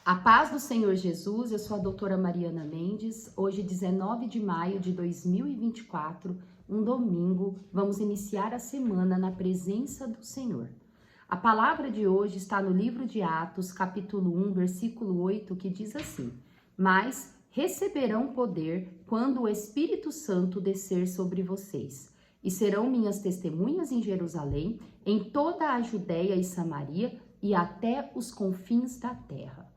A paz do Senhor Jesus, eu sou a doutora Mariana Mendes. Hoje, 19 de maio de 2024, um domingo, vamos iniciar a semana na presença do Senhor. A palavra de hoje está no livro de Atos, capítulo 1, versículo 8, que diz assim: Mas receberão poder quando o Espírito Santo descer sobre vocês, e serão minhas testemunhas em Jerusalém, em toda a Judéia e Samaria e até os confins da terra.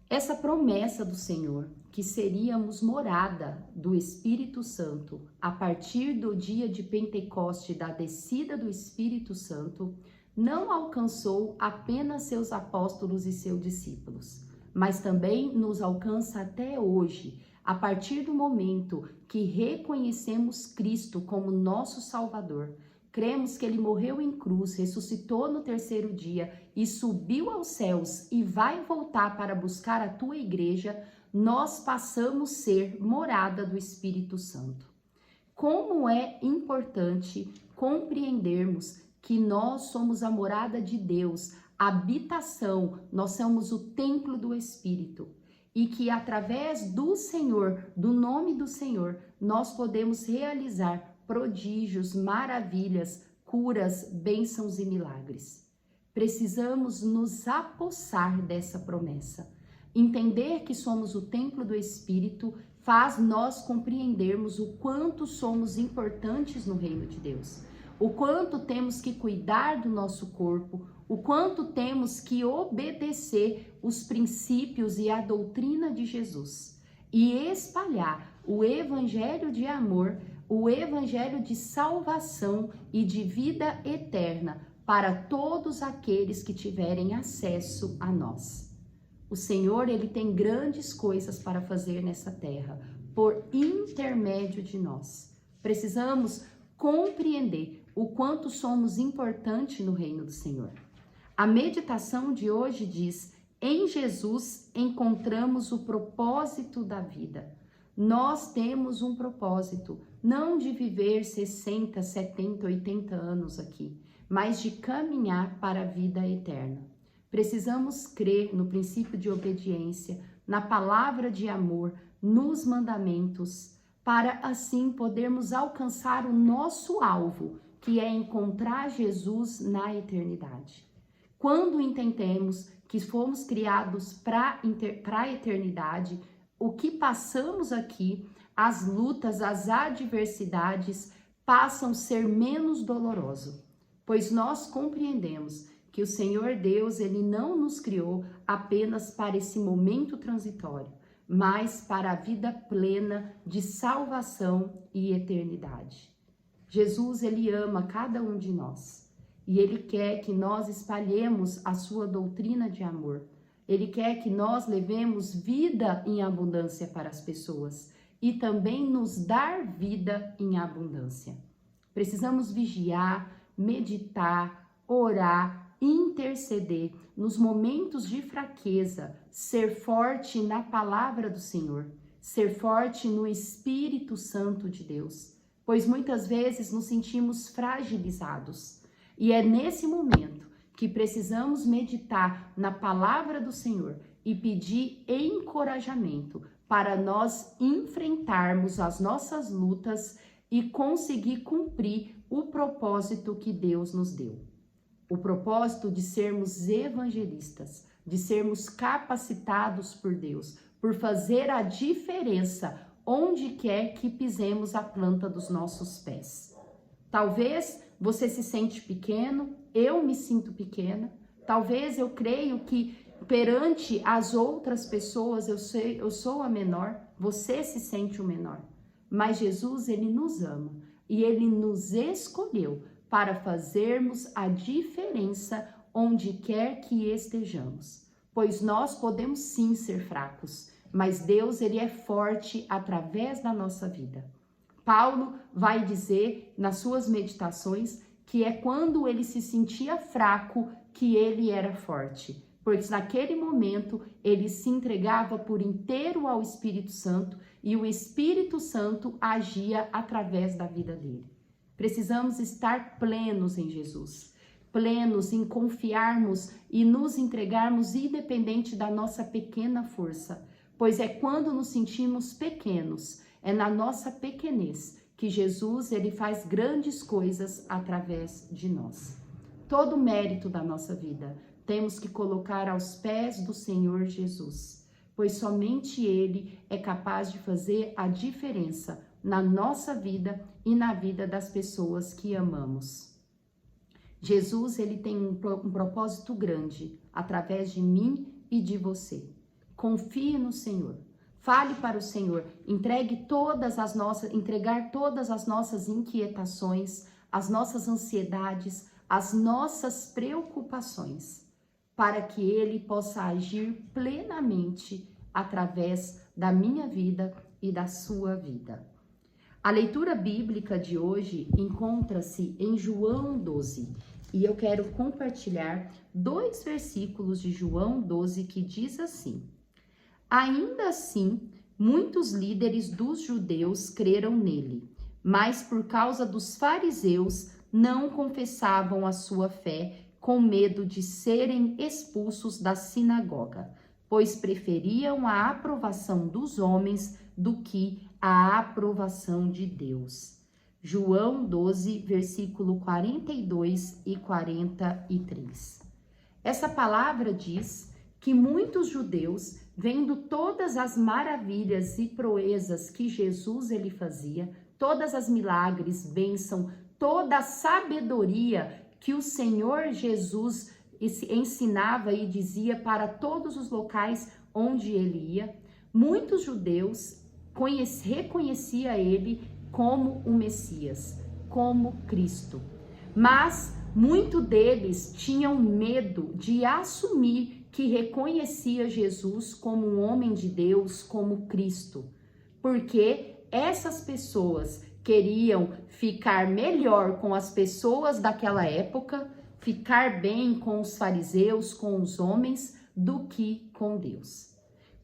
Essa promessa do Senhor, que seríamos morada do Espírito Santo a partir do dia de Pentecoste, da descida do Espírito Santo, não alcançou apenas seus apóstolos e seus discípulos, mas também nos alcança até hoje, a partir do momento que reconhecemos Cristo como nosso Salvador. Cremos que Ele morreu em cruz, ressuscitou no terceiro dia e subiu aos céus e vai voltar para buscar a tua igreja. Nós passamos a ser morada do Espírito Santo. Como é importante compreendermos que nós somos a morada de Deus, a habitação, nós somos o templo do Espírito. E que através do Senhor, do nome do Senhor, nós podemos realizar prodígios, maravilhas, curas, bênçãos e milagres. Precisamos nos apossar dessa promessa. Entender que somos o templo do Espírito faz nós compreendermos o quanto somos importantes no reino de Deus, o quanto temos que cuidar do nosso corpo, o quanto temos que obedecer os princípios e a doutrina de Jesus e espalhar o evangelho de amor, o evangelho de salvação e de vida eterna para todos aqueles que tiverem acesso a nós. O Senhor, Ele tem grandes coisas para fazer nessa terra, por intermédio de nós. Precisamos compreender o quanto somos importantes no reino do Senhor. A meditação de hoje diz: em Jesus encontramos o propósito da vida. Nós temos um propósito, não de viver 60, 70, 80 anos aqui, mas de caminhar para a vida eterna. Precisamos crer no princípio de obediência, na palavra de amor, nos mandamentos, para assim podermos alcançar o nosso alvo, que é encontrar Jesus na eternidade. Quando entendemos que fomos criados para a eternidade, o que passamos aqui, as lutas, as adversidades, passam a ser menos doloroso, pois nós compreendemos que o Senhor Deus, Ele não nos criou apenas para esse momento transitório, mas para a vida plena de salvação e eternidade. Jesus, Ele ama cada um de nós e Ele quer que nós espalhemos a sua doutrina de amor. Ele quer que nós levemos vida em abundância para as pessoas e também nos dar vida em abundância. Precisamos vigiar, meditar, orar, interceder nos momentos de fraqueza, ser forte na palavra do Senhor, ser forte no Espírito Santo de Deus, pois muitas vezes nos sentimos fragilizados e é nesse momento que precisamos meditar na palavra do Senhor e pedir encorajamento para nós enfrentarmos as nossas lutas e conseguir cumprir o propósito que Deus nos deu. O propósito de sermos evangelistas, de sermos capacitados por Deus, por fazer a diferença onde quer que pisemos a planta dos nossos pés. Talvez você se sente pequeno, eu me sinto pequena, talvez eu creio que perante as outras pessoas eu sou a menor, você se sente o menor. Mas Jesus, Ele nos ama e Ele nos escolheu para fazermos a diferença onde quer que estejamos. Pois nós podemos sim ser fracos, mas Deus, Ele é forte através da nossa vida. Paulo vai dizer nas suas meditações que é quando ele se sentia fraco que ele era forte, pois naquele momento ele se entregava por inteiro ao Espírito Santo e o Espírito Santo agia através da vida dele. Precisamos estar plenos em Jesus, plenos em confiarmos e nos entregarmos independente da nossa pequena força, pois é quando nos sentimos pequenos, é na nossa pequenez que Jesus ele faz grandes coisas através de nós. Todo o mérito da nossa vida temos que colocar aos pés do Senhor Jesus, pois somente Ele é capaz de fazer a diferença na nossa vida e na vida das pessoas que amamos. Jesus ele tem um propósito grande através de mim e de você. Confie no Senhor. Fale para o Senhor, entregar todas as nossas inquietações, as nossas ansiedades, as nossas preocupações, para que Ele possa agir plenamente através da minha vida e da sua vida. A leitura bíblica de hoje encontra-se em João 12, e eu quero compartilhar 2 versículos de João 12 que diz assim: Ainda assim, muitos líderes dos judeus creram nele, mas por causa dos fariseus não confessavam a sua fé com medo de serem expulsos da sinagoga, pois preferiam a aprovação dos homens do que a aprovação de Deus. João 12, versículo 42 e 43. Essa palavra diz que muitos judeus, vendo todas as maravilhas e proezas que Jesus ele fazia, todas as milagres, bênção, toda a sabedoria que o Senhor Jesus ensinava e dizia para todos os locais onde ele ia, muitos judeus reconheciam ele como o Messias, como Cristo. Mas muitos deles tinham medo de assumir que reconhecia Jesus como um homem de Deus, como Cristo, porque essas pessoas queriam ficar melhor com as pessoas daquela época, ficar bem com os fariseus, com os homens, do que com Deus.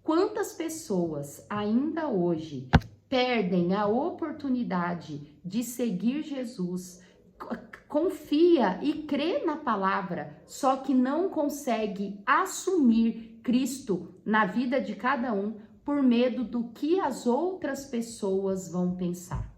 Quantas pessoas ainda hoje perdem a oportunidade de seguir Jesus, confia e crê na palavra, só que não consegue assumir Cristo na vida de cada um por medo do que as outras pessoas vão pensar.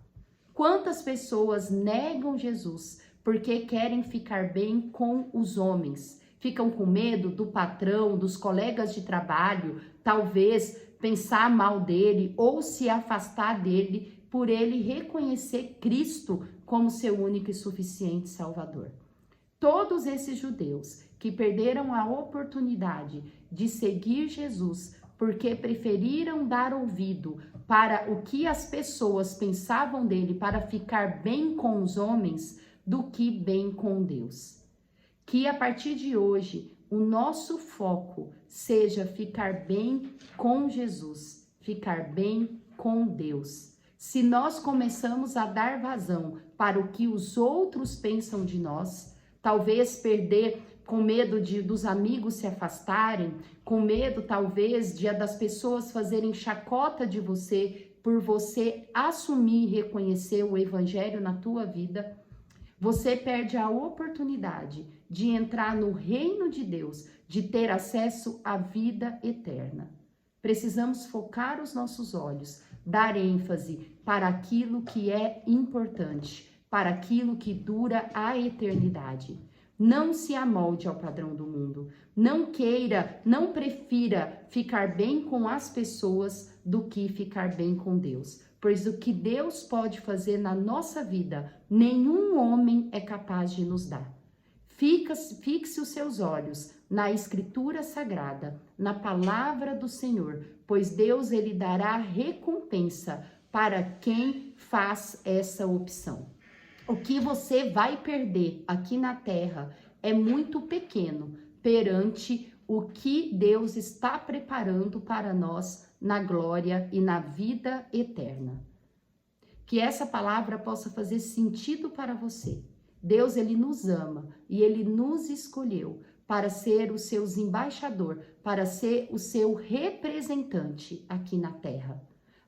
Quantas pessoas negam Jesus porque querem ficar bem com os homens, ficam com medo do patrão, dos colegas de trabalho, talvez pensar mal dele ou se afastar dele por ele reconhecer Cristo como seu único e suficiente Salvador. Todos esses judeus que perderam a oportunidade de seguir Jesus porque preferiram dar ouvido para o que as pessoas pensavam dele para ficar bem com os homens do que bem com Deus. Que a partir de hoje o nosso foco seja ficar bem com Jesus, ficar bem com Deus. Se nós começamos a dar vazão para o que os outros pensam de nós, talvez perder com medo dos amigos se afastarem, com medo talvez das pessoas fazerem chacota de você por você assumir e reconhecer o evangelho na tua vida, você perde a oportunidade de entrar no reino de Deus, de ter acesso à vida eterna. Precisamos focar os nossos olhos, dar ênfase para aquilo que é importante, para aquilo que dura a eternidade. Não se amolde ao padrão do mundo. Não queira, não prefira ficar bem com as pessoas do que ficar bem com Deus. Pois o que Deus pode fazer na nossa vida, nenhum homem é capaz de nos dar. Fixe os seus olhos na Escritura Sagrada, na palavra do Senhor, pois Deus ele dará recompensa para quem faz essa opção. O que você vai perder aqui na terra é muito pequeno perante o que Deus está preparando para nós na glória e na vida eterna. Que essa palavra possa fazer sentido para você. Deus, ele nos ama e ele nos escolheu para ser o seu embaixador, para ser o seu representante aqui na terra.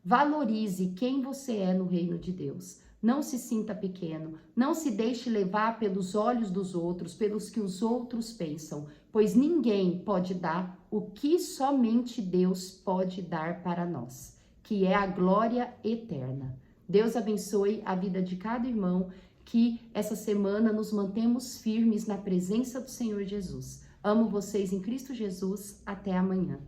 Valorize quem você é no reino de Deus. Não se sinta pequeno, não se deixe levar pelos olhos dos outros, pelos que os outros pensam, pois ninguém pode dar o que somente Deus pode dar para nós, que é a glória eterna. Deus abençoe a vida de cada irmão, que essa semana nos mantemos firmes na presença do Senhor Jesus. Amo vocês em Cristo Jesus. Até amanhã.